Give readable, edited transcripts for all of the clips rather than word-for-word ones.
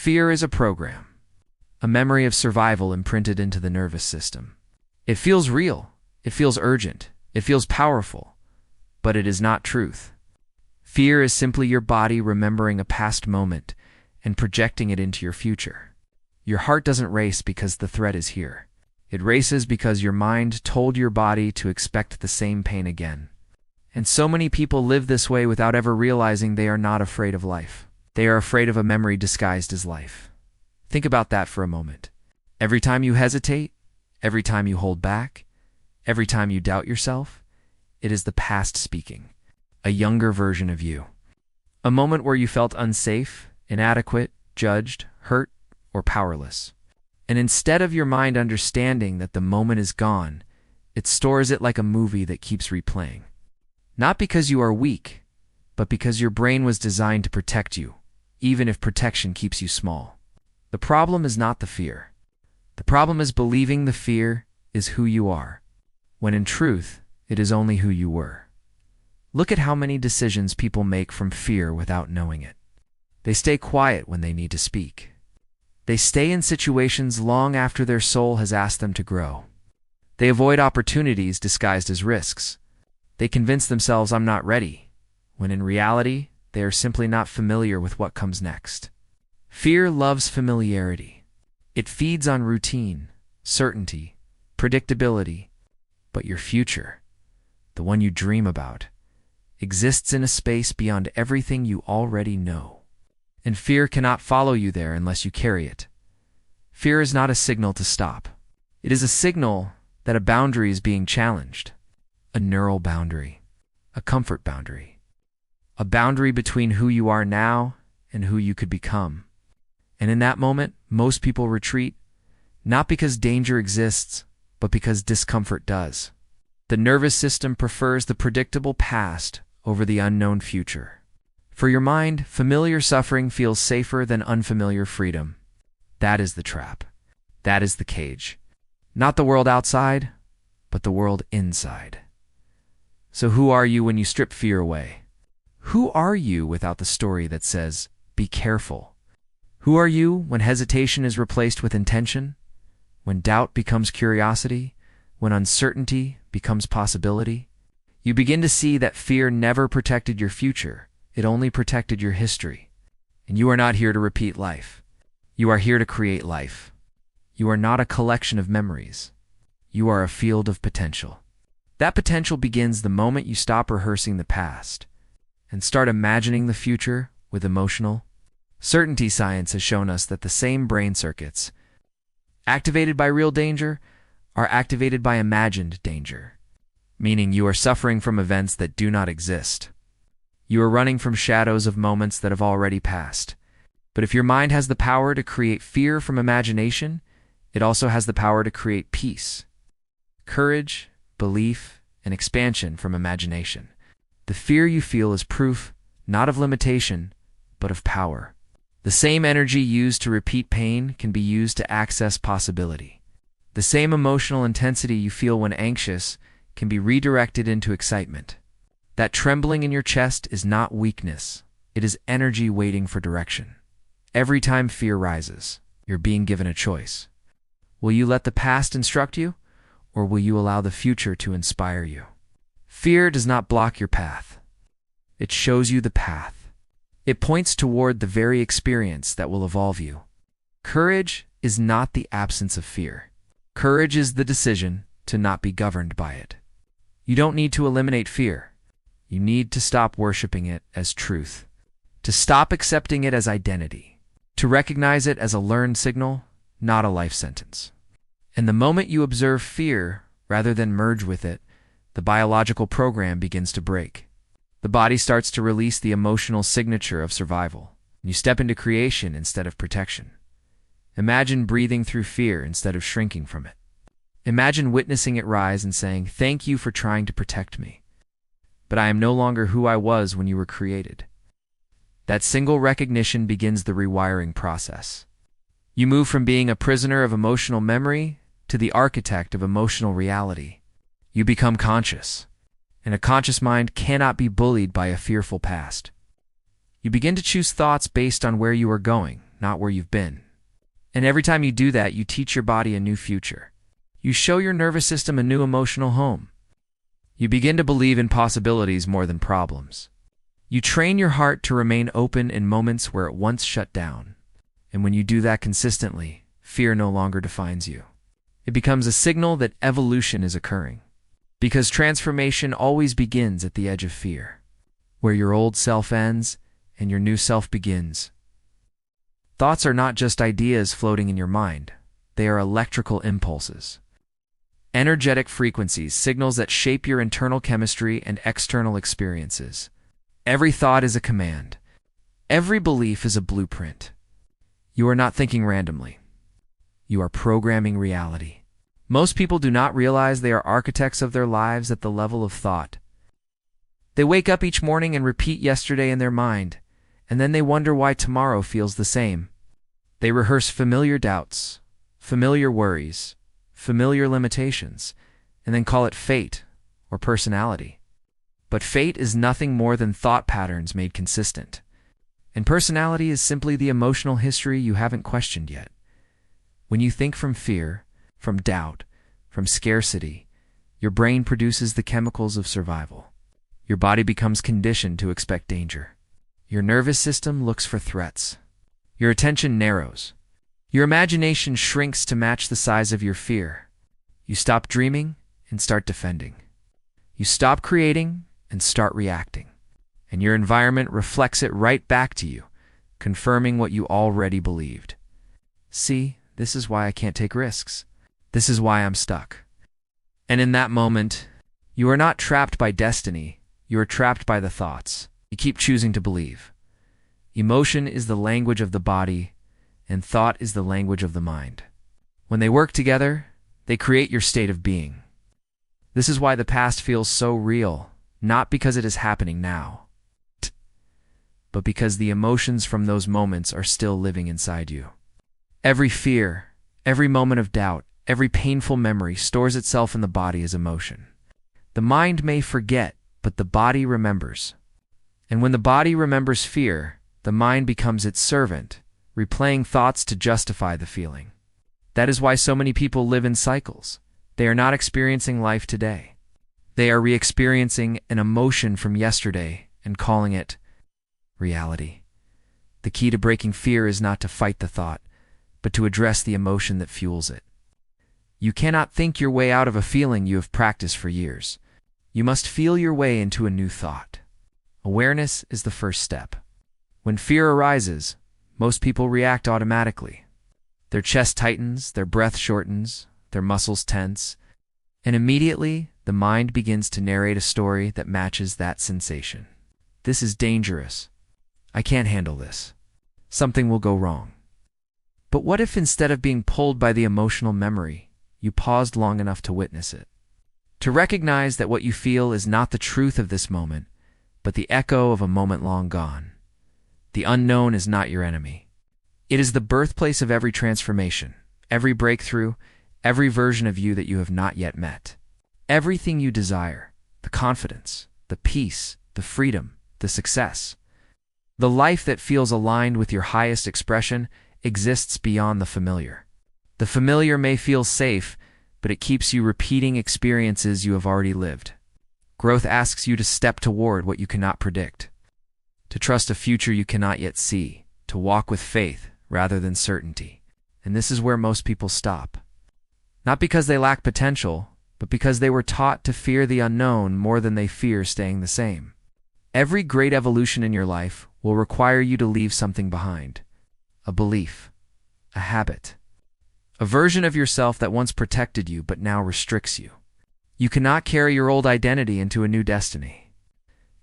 Fear is a program, a memory of survival imprinted into the nervous system. It feels real, it feels urgent, it feels powerful, but it is not truth. Fear is simply your body remembering a past moment and projecting it into your future. Your heart doesn't race because the threat is here. It races because your mind told your body to expect the same pain again. And so many people live this way without ever realizing they are not afraid of life. They are afraid of a memory disguised as life. Think about that for a moment. Every time you hesitate, every time you hold back, every time you doubt yourself, it is the past speaking, a younger version of you. A moment where you felt unsafe, inadequate, judged, hurt, or powerless. And instead of your mind understanding that the moment is gone, it stores it like a movie that keeps replaying. Not because you are weak, but because your brain was designed to protect you, even if protection keeps you small. The problem is not the fear. The problem is believing the fear is who you are, when in truth, it is only who you were. Look at how many decisions people make from fear without knowing it. They stay quiet when they need to speak. They stay in situations long after their soul has asked them to grow. They avoid opportunities disguised as risks. They convince themselves, "I'm not ready," when in reality, they are simply not familiar with what comes next. Fear loves familiarity. It feeds on routine, certainty, predictability. But your future, the one you dream about, exists in a space beyond everything you already know. And fear cannot follow you there unless you carry it. Fear is not a signal to stop. It is a signal that a boundary is being challenged. A neural boundary, a comfort boundary, a boundary between who you are now and who you could become. And in that moment, most people retreat, not because danger exists, but because discomfort does. The nervous system prefers the predictable past over the unknown future. For your mind, familiar suffering feels safer than unfamiliar freedom. That is the trap. That is the cage. Not the world outside, but the world inside. So who are you when you strip fear away? Who are you without the story that says, "Be careful"? Who are you when hesitation is replaced with intention? When doubt becomes curiosity? When uncertainty becomes possibility? You begin to see that fear never protected your future. It only protected your history. And you are not here to repeat life. You are here to create life. You are not a collection of memories. You are a field of potential. That potential begins the moment you stop rehearsing the past and start imagining the future with emotional certainty. Science has shown us that the same brain circuits activated by real danger are activated by imagined danger, meaning you are suffering from events that do not exist. You are running from shadows of moments that have already passed. But if your mind has the power to create fear from imagination, it also has the power to create peace, courage, belief, and expansion from imagination. The fear you feel is proof, not of limitation, but of power. The same energy used to repeat pain can be used to access possibility. The same emotional intensity you feel when anxious can be redirected into excitement. That trembling in your chest is not weakness. It is energy waiting for direction. Every time fear rises, you're being given a choice. Will you let the past instruct you, or will you allow the future to inspire you? Fear does not block your path. It shows you the path. It points toward the very experience that will evolve you. Courage is not the absence of fear. Courage is the decision to not be governed by it. You don't need to eliminate fear. You need to stop worshiping it as truth, to stop accepting it as identity, to recognize it as a learned signal, not a life sentence. And the moment you observe fear rather than merge with it, the biological program begins to break. The body starts to release the emotional signature of survival. You step into creation instead of protection. Imagine breathing through fear instead of shrinking from it. Imagine witnessing it rise and saying, "Thank you for trying to protect me, but I am no longer who I was when you were created." That single recognition begins the rewiring process. You move from being a prisoner of emotional memory to the architect of emotional reality. You become conscious, and a conscious mind cannot be bullied by a fearful past. You begin to choose thoughts based on where you are going, not where you've been. And every time you do that, you teach your body a new future. You show your nervous system a new emotional home. You begin to believe in possibilities more than problems. You train your heart to remain open in moments where it once shut down. And when you do that consistently, fear no longer defines you. It becomes a signal that evolution is occurring. Because transformation always begins at the edge of fear, where your old self ends and your new self begins. Thoughts are not just ideas floating in your mind. They are electrical impulses. Energetic frequencies, signals that shape your internal chemistry and external experiences. Every thought is a command. Every belief is a blueprint. You are not thinking randomly. You are programming reality. Most people do not realize they are architects of their lives at the level of thought. They wake up each morning and repeat yesterday in their mind, and then they wonder why tomorrow feels the same. They rehearse familiar doubts, familiar worries, familiar limitations, and then call it fate or personality. But fate is nothing more than thought patterns made consistent. And personality is simply the emotional history you haven't questioned yet. When you think from fear, from doubt, from scarcity, your brain produces the chemicals of survival. Your body becomes conditioned to expect danger. Your nervous system looks for threats. Your attention narrows. Your imagination shrinks to match the size of your fear. You stop dreaming and start defending. You stop creating and start reacting. And your environment reflects it right back to you, confirming what you already believed. See, this is why I can't take risks. This is why I'm stuck. And in that moment, you are not trapped by destiny. You are trapped by the thoughts you keep choosing to believe. Emotion is the language of the body, and thought is the language of the mind. When they work together, they create your state of being. This is why the past feels so real, not because it is happening now, but because the emotions from those moments are still living inside you. Every fear, every moment of doubt, every painful memory stores itself in the body as emotion. The mind may forget, but the body remembers. And when the body remembers fear, the mind becomes its servant, replaying thoughts to justify the feeling. That is why so many people live in cycles. They are not experiencing life today. They are re-experiencing an emotion from yesterday and calling it reality. The key to breaking fear is not to fight the thought, but to address the emotion that fuels it. You cannot think your way out of a feeling you have practiced for years. You must feel your way into a new thought. Awareness is the first step. When fear arises, most people react automatically. Their chest tightens, their breath shortens, their muscles tense, and immediately the mind begins to narrate a story that matches that sensation. This is dangerous. I can't handle this. Something will go wrong. But what if instead of being pulled by the emotional memory, you paused long enough to witness it? To recognize that what you feel is not the truth of this moment, but the echo of a moment long gone. The unknown is not your enemy. It is the birthplace of every transformation, every breakthrough, every version of you that you have not yet met. Everything you desire, the confidence, the peace, the freedom, the success. The life that feels aligned with your highest expression exists beyond the familiar. The familiar may feel safe, but it keeps you repeating experiences you have already lived. Growth asks you to step toward what you cannot predict, to trust a future you cannot yet see, to walk with faith rather than certainty. And this is where most people stop. Not because they lack potential, but because they were taught to fear the unknown more than they fear staying the same. Every great evolution in your life will require you to leave something behind. A belief, a habit, a version of yourself that once protected you but now restricts you. You cannot carry your old identity into a new destiny.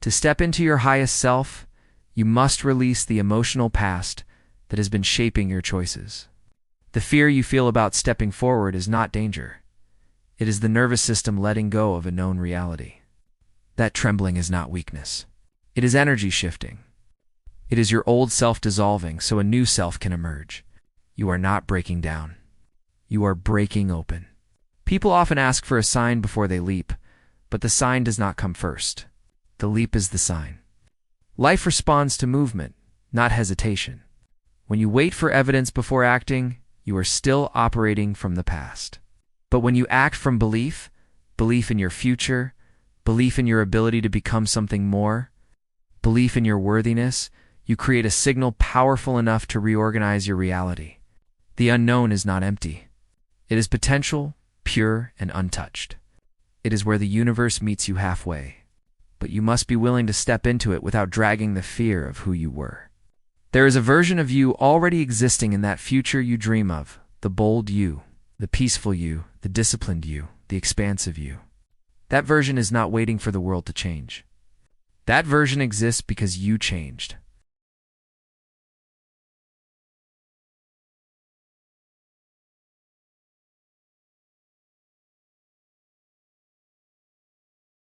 To step into your highest self, you must release the emotional past that has been shaping your choices. The fear you feel about stepping forward is not danger. It is the nervous system letting go of a known reality. That trembling is not weakness. It is energy shifting. It is your old self dissolving so a new self can emerge. You are not breaking down. You are breaking open. People often ask for a sign before they leap, but the sign does not come first. The leap is the sign. Life responds to movement, not hesitation. When you wait for evidence before acting, you are still operating from the past. But when you act from belief, belief in your future, belief in your ability to become something more, belief in your worthiness, you create a signal powerful enough to reorganize your reality. The unknown is not empty. It is potential, pure, and untouched. It is where the universe meets you halfway. But you must be willing to step into it without dragging the fear of who you were. There is a version of you already existing in that future you dream of, the bold you, the peaceful you, the disciplined you, the expansive you. That version is not waiting for the world to change. That version exists because you changed.